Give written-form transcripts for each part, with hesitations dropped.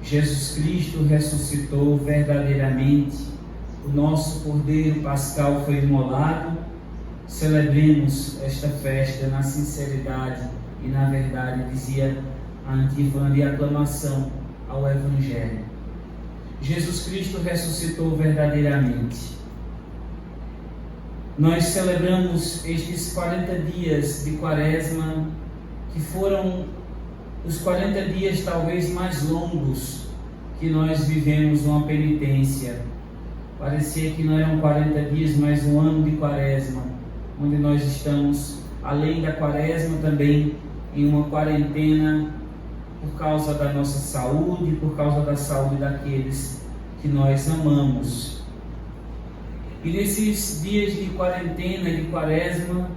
Jesus Cristo ressuscitou verdadeiramente, o nosso Cordeiro Pascal foi imolado. Celebremos esta festa na sinceridade e na verdade, dizia a antífona de aclamação ao Evangelho. Jesus Cristo ressuscitou verdadeiramente. Nós celebramos estes 40 dias de Quaresma, que foram os 40 dias talvez mais longos que nós vivemos uma penitência. Parecia que não eram 40 dias, mas um ano de Quaresma, onde nós estamos, além da Quaresma, também em uma quarentena por causa da nossa saúde, por causa da saúde daqueles que nós amamos. E nesses dias de quarentena e de Quaresma,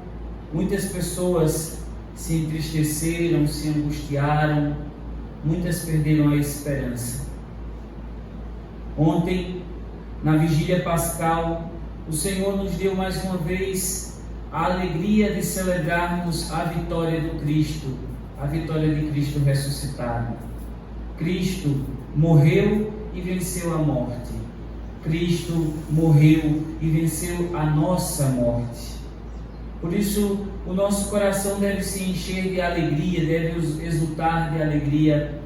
muitas pessoas se entristeceram, se angustiaram, muitas perderam a esperança. Ontem, na vigília pascal, o Senhor nos deu mais uma vez a alegria de celebrarmos a vitória do Cristo, a vitória de Cristo ressuscitado. Cristo morreu e venceu a morte. Cristo morreu e venceu a nossa morte. Por isso, o nosso coração deve se encher de alegria, deve exultar de alegria,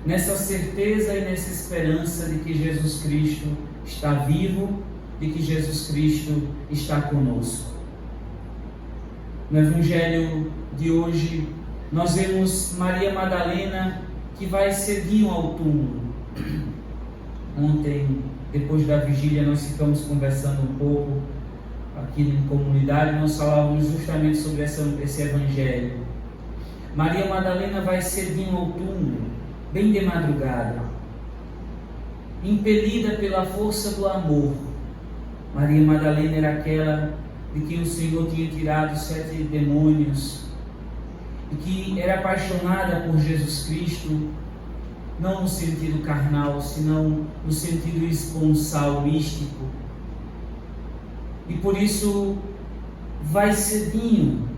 nessa certeza e nessa esperança de que Jesus Cristo está vivo, de que Jesus Cristo está conosco. No Evangelho de hoje, nós vemos Maria Madalena que vai cedinho ao túmulo. Ontem, depois da vigília, nós ficamos conversando um pouco aqui em comunidade, nós falávamos justamente sobre esse Evangelho. Maria Madalena vai cedinho ao túmulo, bem de madrugada, impelida pela força do amor. Maria Madalena era aquela de quem o Senhor tinha tirado 7 demônios, e que era apaixonada por Jesus Cristo, não no sentido carnal, senão no sentido esponsal, místico. E por isso vai cedinho,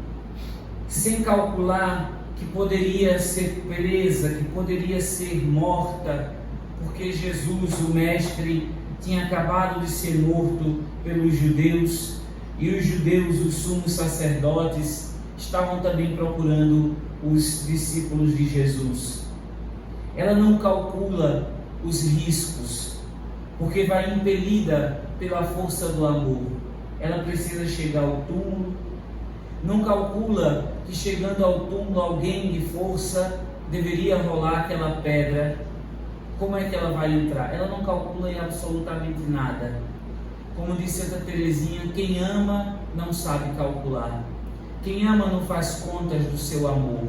sem calcular que poderia ser presa, que poderia ser morta, porque Jesus, o Mestre, tinha acabado de ser morto pelos judeus, e os judeus, os sumos sacerdotes, estavam também procurando os discípulos de Jesus. Ela não calcula os riscos, porque vai impelida pela força do amor. Ela precisa chegar ao túmulo, não calcula que chegando ao túmulo alguém de força deveria rolar aquela pedra. Como é que ela vai entrar? Ela não calcula em absolutamente nada. Como disse Santa Teresinha, quem ama não sabe calcular. Quem ama não faz contas do seu amor.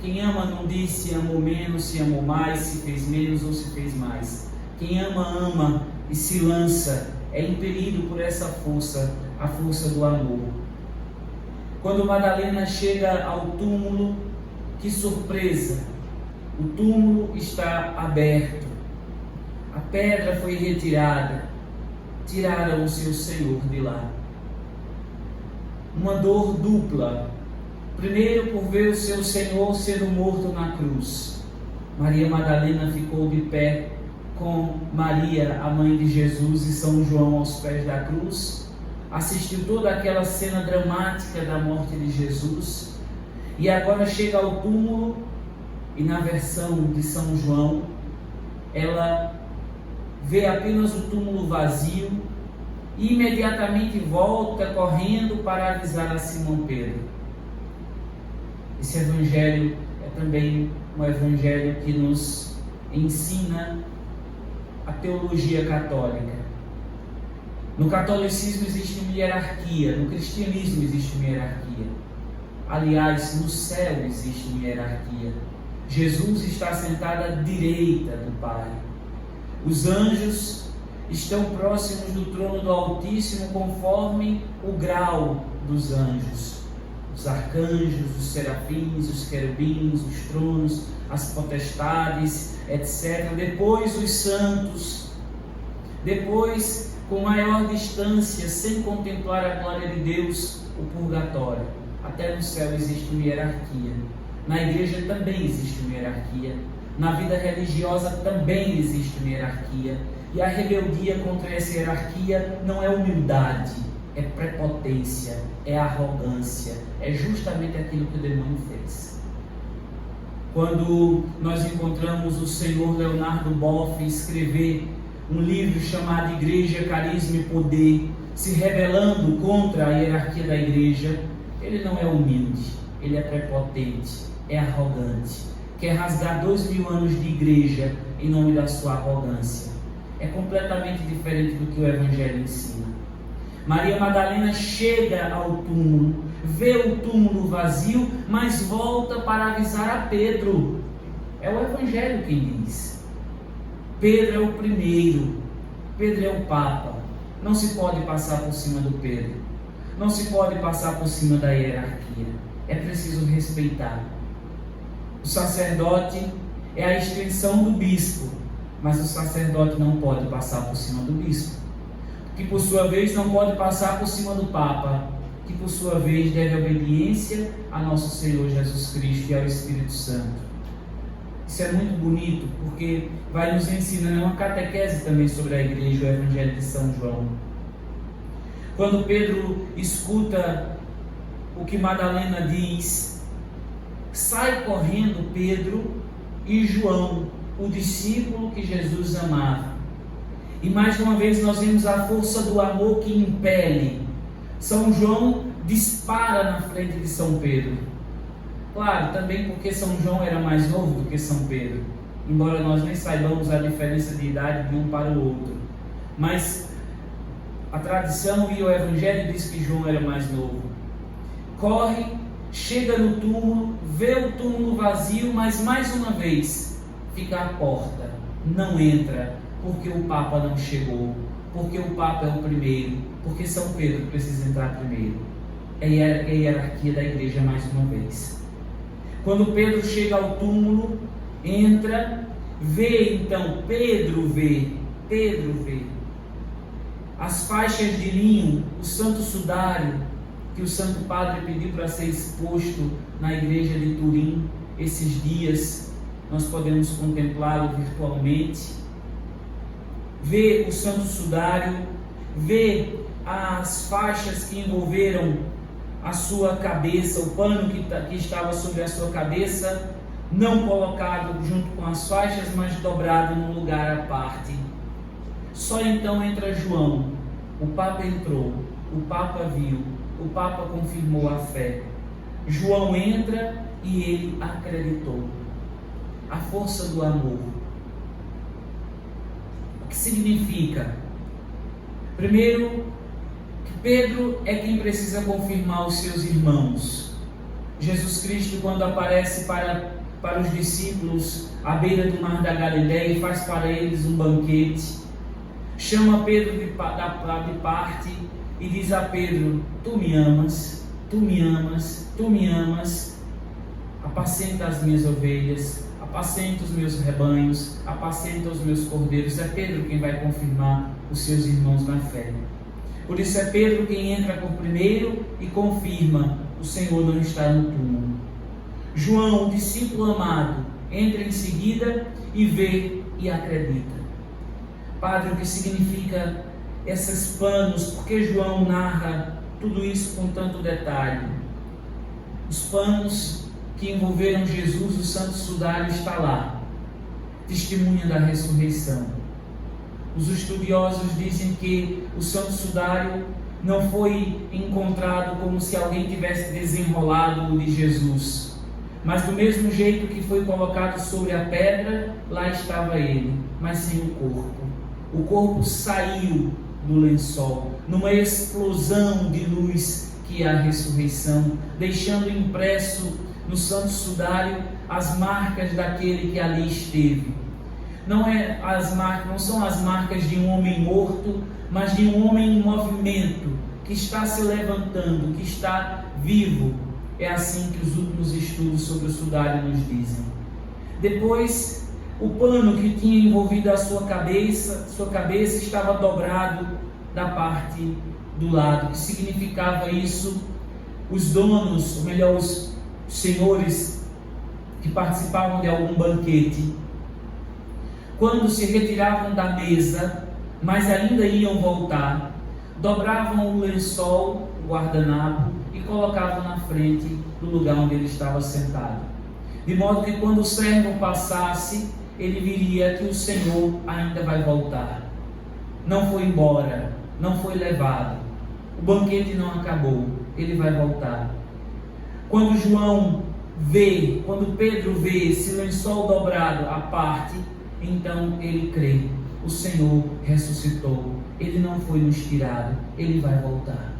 Quem ama não diz se amou menos, se amou mais, se fez menos ou se fez mais. Quem ama, ama e se lança, é impelido por essa força, a força do amor. Quando Madalena chega ao túmulo, que surpresa! O túmulo está aberto. A pedra foi retirada. Tiraram o seu Senhor de lá. Uma dor dupla. Primeiro, por ver o seu Senhor sendo morto na cruz. Maria Madalena ficou de pé com Maria, a mãe de Jesus, e São João aos pés da cruz. Assistiu toda aquela cena dramática da morte de Jesus. E agora chega ao túmulo, e na versão de São João, ela vê apenas o túmulo vazio e imediatamente volta correndo para avisar a Simão Pedro. Esse Evangelho é também um Evangelho que nos ensina a teologia católica. No catolicismo existe uma hierarquia, no cristianismo existe uma hierarquia. Aliás, no céu existe uma hierarquia. Jesus está sentado à direita do Pai. Os anjos estão próximos do trono do Altíssimo conforme o grau dos anjos. Os arcanjos, os serafins, os querubins, os tronos, as potestades, etc. Depois os santos. Depois, com maior distância, sem contemplar a glória de Deus, o purgatório. Até no céu existe uma hierarquia. Na igreja também existe uma hierarquia. Na vida religiosa também existe uma hierarquia. E a rebeldia contra essa hierarquia não é humildade, é prepotência, é arrogância. É justamente aquilo que o demônio fez. Quando nós encontramos o senhor Leonardo Boff escrever um livro chamado Igreja, Carisma e Poder, se rebelando contra a hierarquia da igreja, ele não é humilde, ele é prepotente, é arrogante, quer rasgar 2000 anos de igreja em nome da sua arrogância. É completamente diferente do que o Evangelho ensina. Maria Madalena chega ao túmulo, vê o túmulo vazio, mas volta para avisar a Pedro. É o Evangelho quem diz. Pedro é o primeiro, Pedro é o Papa. Não se pode passar por cima do Pedro, não se pode passar por cima da hierarquia. É preciso respeitar. O sacerdote é a extensão do bispo, mas o sacerdote não pode passar por cima do bispo, que por sua vez não pode passar por cima do Papa, que por sua vez deve obediência a nosso Senhor Jesus Cristo e ao Espírito Santo. Isso é muito bonito, porque vai nos ensinando uma catequese também sobre a igreja, o Evangelho de São João. Quando Pedro escuta o que Madalena diz, sai correndo Pedro e João, o discípulo que Jesus amava. E mais uma vez nós vemos a força do amor que impele. São João dispara na frente de São Pedro. Claro, também porque São João era mais novo do que São Pedro, embora nós nem saibamos a diferença de idade de um para o outro. Mas a tradição e o Evangelho diz que João era mais novo. Corre, chega no túmulo, vê o túmulo vazio, mas mais uma vez fica à porta, não entra, porque o Papa não chegou, porque o Papa é o primeiro, porque São Pedro precisa entrar primeiro. É a hierarquia da igreja mais uma vez. Quando Pedro chega ao túmulo, entra, vê então, Pedro vê as faixas de linho, o santo sudário que o Santo Padre pediu para ser exposto na igreja de Turim. Esses dias nós podemos contemplá-lo virtualmente. Vê o santo sudário, vê as faixas que envolveram a sua cabeça, o pano que estava sobre a sua cabeça, não colocado junto com as faixas, mas dobrado num lugar à parte. Só então entra João. O Papa entrou, o Papa viu, o Papa confirmou a fé. João entra e ele acreditou. A força do amor. O que significa? Primeiro, que Pedro é quem precisa confirmar os seus irmãos. Jesus Cristo, quando aparece para os discípulos à beira do mar da Galileia e faz para eles um banquete, chama Pedro de parte e diz a Pedro: tu me amas, tu me amas, tu me amas, apacenta as minhas ovelhas, apacenta os meus rebanhos, apacenta os meus cordeiros. É Pedro quem vai confirmar os seus irmãos na fé. Por isso é Pedro quem entra por primeiro e confirma: o Senhor não está no túmulo. João, o discípulo amado, entra em seguida e vê e acredita. Padre, o que significa esses panos? Porque João narra tudo isso com tanto detalhe? Os panos que envolveram Jesus, o santo sudário está lá, testemunha da ressurreição. Os estudiosos dizem que o santo sudário não foi encontrado como se alguém tivesse desenrolado o de Jesus, mas do mesmo jeito que foi colocado sobre a pedra, lá estava ele, mas sem o corpo. O corpo saiu do lençol, numa explosão de luz que é a ressurreição, deixando impresso no santo sudário as marcas daquele que ali esteve. Não são as marcas de um homem morto, mas de um homem em movimento, que está se levantando, que está vivo. É assim que os últimos estudos sobre o sudário nos dizem. Depois, o pano que tinha envolvido a sua cabeça estava dobrado da parte do lado. O que significava isso? Os donos, ou melhor, os senhores que participavam de algum banquete, quando se retiravam da mesa, mas ainda iam voltar, dobravam o lençol, o guardanapo, e colocavam na frente do lugar onde ele estava sentado. De modo que quando o servo passasse, ele viria que o Senhor ainda vai voltar. Não foi embora, não foi levado. O banquete não acabou, ele vai voltar. Quando Pedro vê esse lençol dobrado à parte, então ele crê. O Senhor ressuscitou, ele não foi nos tirado, ele vai voltar.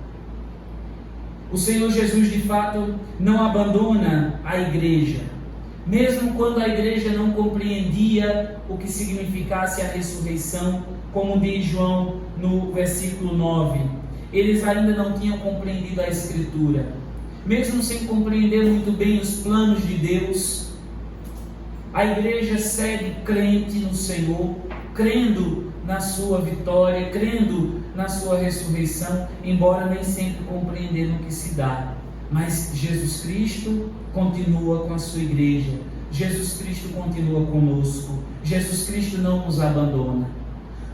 O Senhor Jesus, de fato, não abandona a igreja, mesmo quando a igreja não compreendia o que significasse a ressurreição, como diz João no versículo 9. Eles ainda não tinham compreendido a Escritura. Mesmo sem compreender muito bem os planos de Deus, a igreja segue crente no Senhor, crendo na sua vitória, crendo na sua ressurreição, embora nem sempre compreendendo o que se dá. Mas Jesus Cristo continua com a sua igreja, Jesus Cristo continua conosco, Jesus Cristo não nos abandona.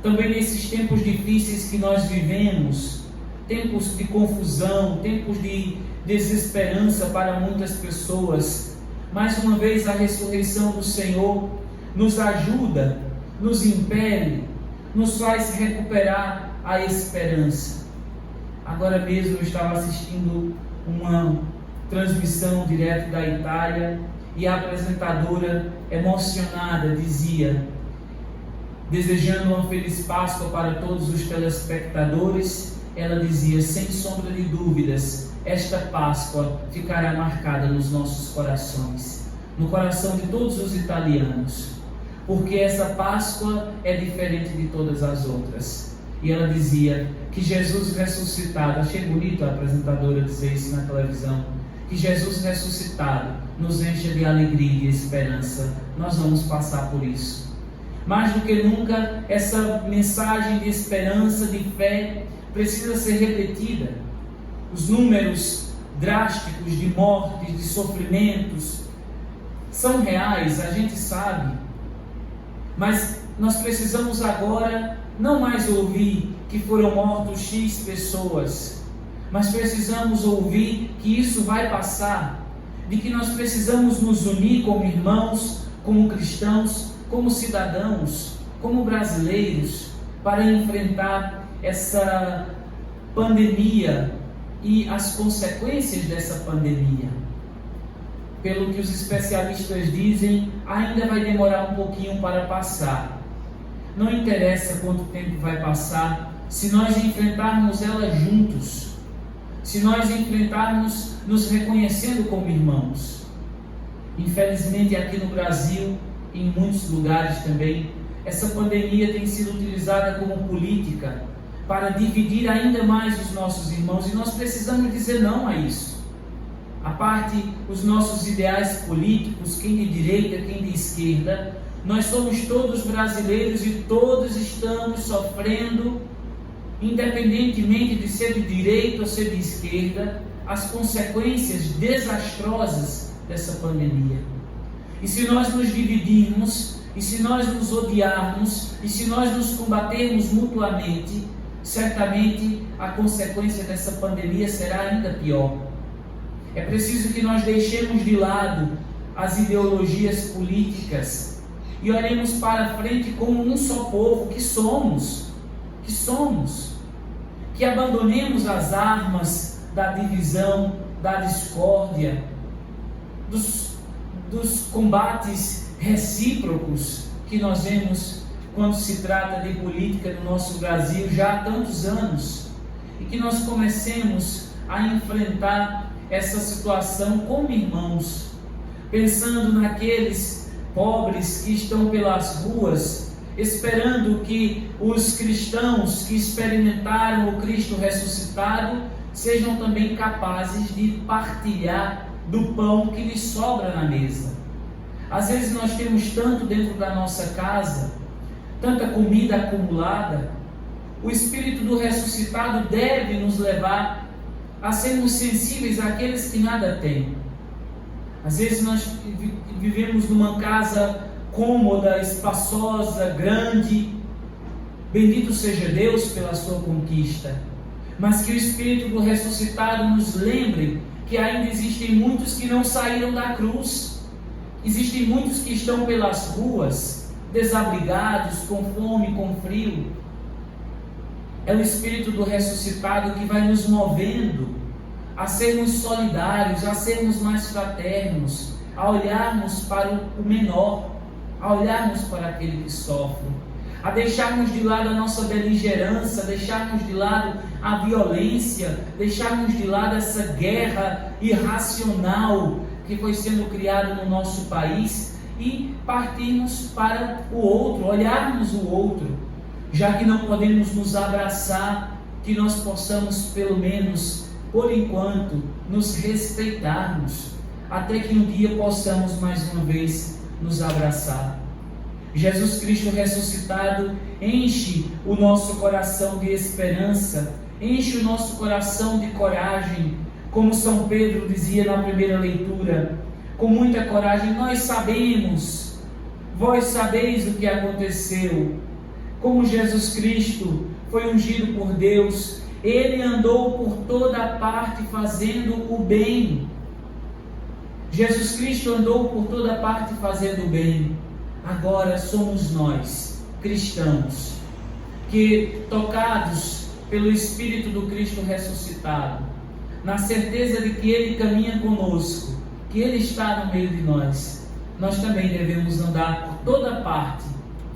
Também nesses tempos difíceis que nós vivemos, tempos de confusão, tempos de desesperança para muitas pessoas, mais uma vez a ressurreição do Senhor nos ajuda, nos impele, nos faz recuperar a esperança. Agora mesmo eu estava assistindo uma transmissão direto da Itália e a apresentadora, emocionada, dizia, desejando uma feliz Páscoa para todos os telespectadores, ela dizia, sem sombra de dúvidas, esta Páscoa ficará marcada nos nossos corações, no coração de todos os italianos, porque essa Páscoa é diferente de todas as outras. E ela dizia que Jesus ressuscitado, achei bonito a apresentadora dizer isso na televisão, que Jesus ressuscitado nos enche de alegria e de esperança. Nós vamos passar por isso. Mais do que nunca, essa mensagem de esperança, de fé, precisa ser repetida. Os números drásticos de mortes, de sofrimentos, são reais, a gente sabe. Mas nós precisamos agora não mais ouvir que foram mortos X pessoas, mas precisamos ouvir que isso vai passar, de que nós precisamos nos unir como irmãos, como cristãos, como cidadãos, como brasileiros, para enfrentar essa pandemia e as consequências dessa pandemia. Pelo que os especialistas dizem, ainda vai demorar um pouquinho para passar. Não interessa quanto tempo vai passar, se nós enfrentarmos ela juntos, se nós enfrentarmos nos reconhecendo como irmãos. Infelizmente aqui no Brasil, e em muitos lugares também, essa pandemia tem sido utilizada como política para dividir ainda mais os nossos irmãos, e nós precisamos dizer não a isso. A parte os nossos ideais políticos, quem de direita, quem de esquerda, nós somos todos brasileiros e todos estamos sofrendo, independentemente de ser de direita ou ser de esquerda, as consequências desastrosas dessa pandemia. E se nós nos dividirmos, e se nós nos odiarmos, e se nós nos combatermos mutuamente, certamente a consequência dessa pandemia será ainda pior. É preciso que nós deixemos de lado as ideologias políticas e olhemos para frente como um só povo que somos, que abandonemos as armas da divisão, da discórdia, dos combates recíprocos que nós vemos quando se trata de política no nosso Brasil já há tantos anos, e que nós comecemos a enfrentar essa situação como irmãos, pensando naqueles pobres que estão pelas ruas, esperando que os cristãos que experimentaram o Cristo ressuscitado sejam também capazes de partilhar do pão que lhes sobra na mesa. Às vezes nós temos tanto dentro da nossa casa, tanta comida acumulada. O Espírito do ressuscitado deve nos levar a sermos sensíveis àqueles que nada têm. Às vezes nós vivemos numa casa cômoda, espaçosa, grande. Bendito seja Deus pela sua conquista. Mas que o Espírito do ressuscitado nos lembre que ainda existem muitos que não saíram da cruz. Existem muitos que estão pelas ruas, desabrigados, com fome, com frio. É o Espírito do ressuscitado que vai nos movendo a sermos solidários, a sermos mais fraternos, a olharmos para o menor, a olharmos para aquele que sofre, a deixarmos de lado a nossa beligerância, deixarmos de lado a violência, deixarmos de lado essa guerra irracional que foi sendo criada no nosso país e partirmos para o outro, olharmos o outro. Já que não podemos nos abraçar, que nós possamos pelo menos, por enquanto, nos respeitarmos, até que um dia possamos mais uma vez nos abraçar. Jesus Cristo ressuscitado enche o nosso coração de esperança, enche o nosso coração de coragem, como São Pedro dizia na primeira leitura, com muita coragem: nós sabemos, vós sabeis o que aconteceu. Como Jesus Cristo foi ungido por Deus, Ele andou por toda parte fazendo o bem. Jesus Cristo andou por toda parte fazendo o bem. Agora somos nós, cristãos, que, tocados pelo Espírito do Cristo ressuscitado, na certeza de que Ele caminha conosco, que Ele está no meio de nós, nós também devemos andar por toda parte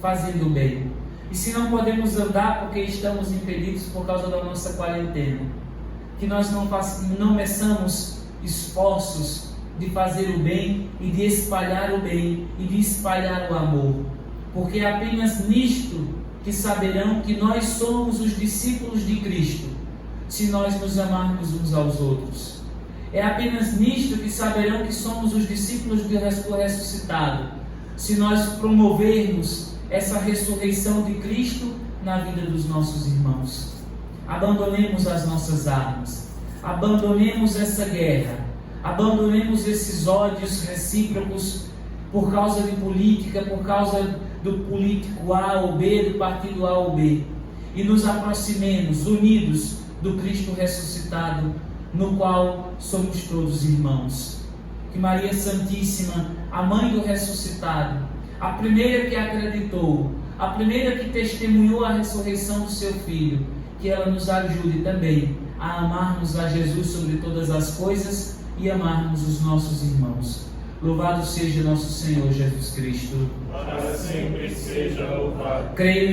fazendo o bem. E se não podemos andar porque estamos impedidos por causa da nossa quarentena, que nós não meçamos esforços de fazer o bem e de espalhar o bem e de espalhar o amor, porque é apenas nisto que saberão que nós somos os discípulos de Cristo, se nós nos amarmos uns aos outros. É apenas nisto que saberão que somos os discípulos do ressuscitado, se nós promovermos essa ressurreição de Cristo na vida dos nossos irmãos. Abandonemos as nossas armas, abandonemos essa guerra, abandonemos esses ódios recíprocos por causa de política, por causa do político A ou B, do partido A ou B, e nos aproximemos unidos do Cristo ressuscitado, no qual somos todos irmãos. Que Maria Santíssima, a mãe do ressuscitado, a primeira que acreditou, a primeira que testemunhou a ressurreição do seu Filho, que ela nos ajude também a amarmos a Jesus sobre todas as coisas e amarmos os nossos irmãos. Louvado seja nosso Senhor Jesus Cristo. Para sempre seja louvado. Creio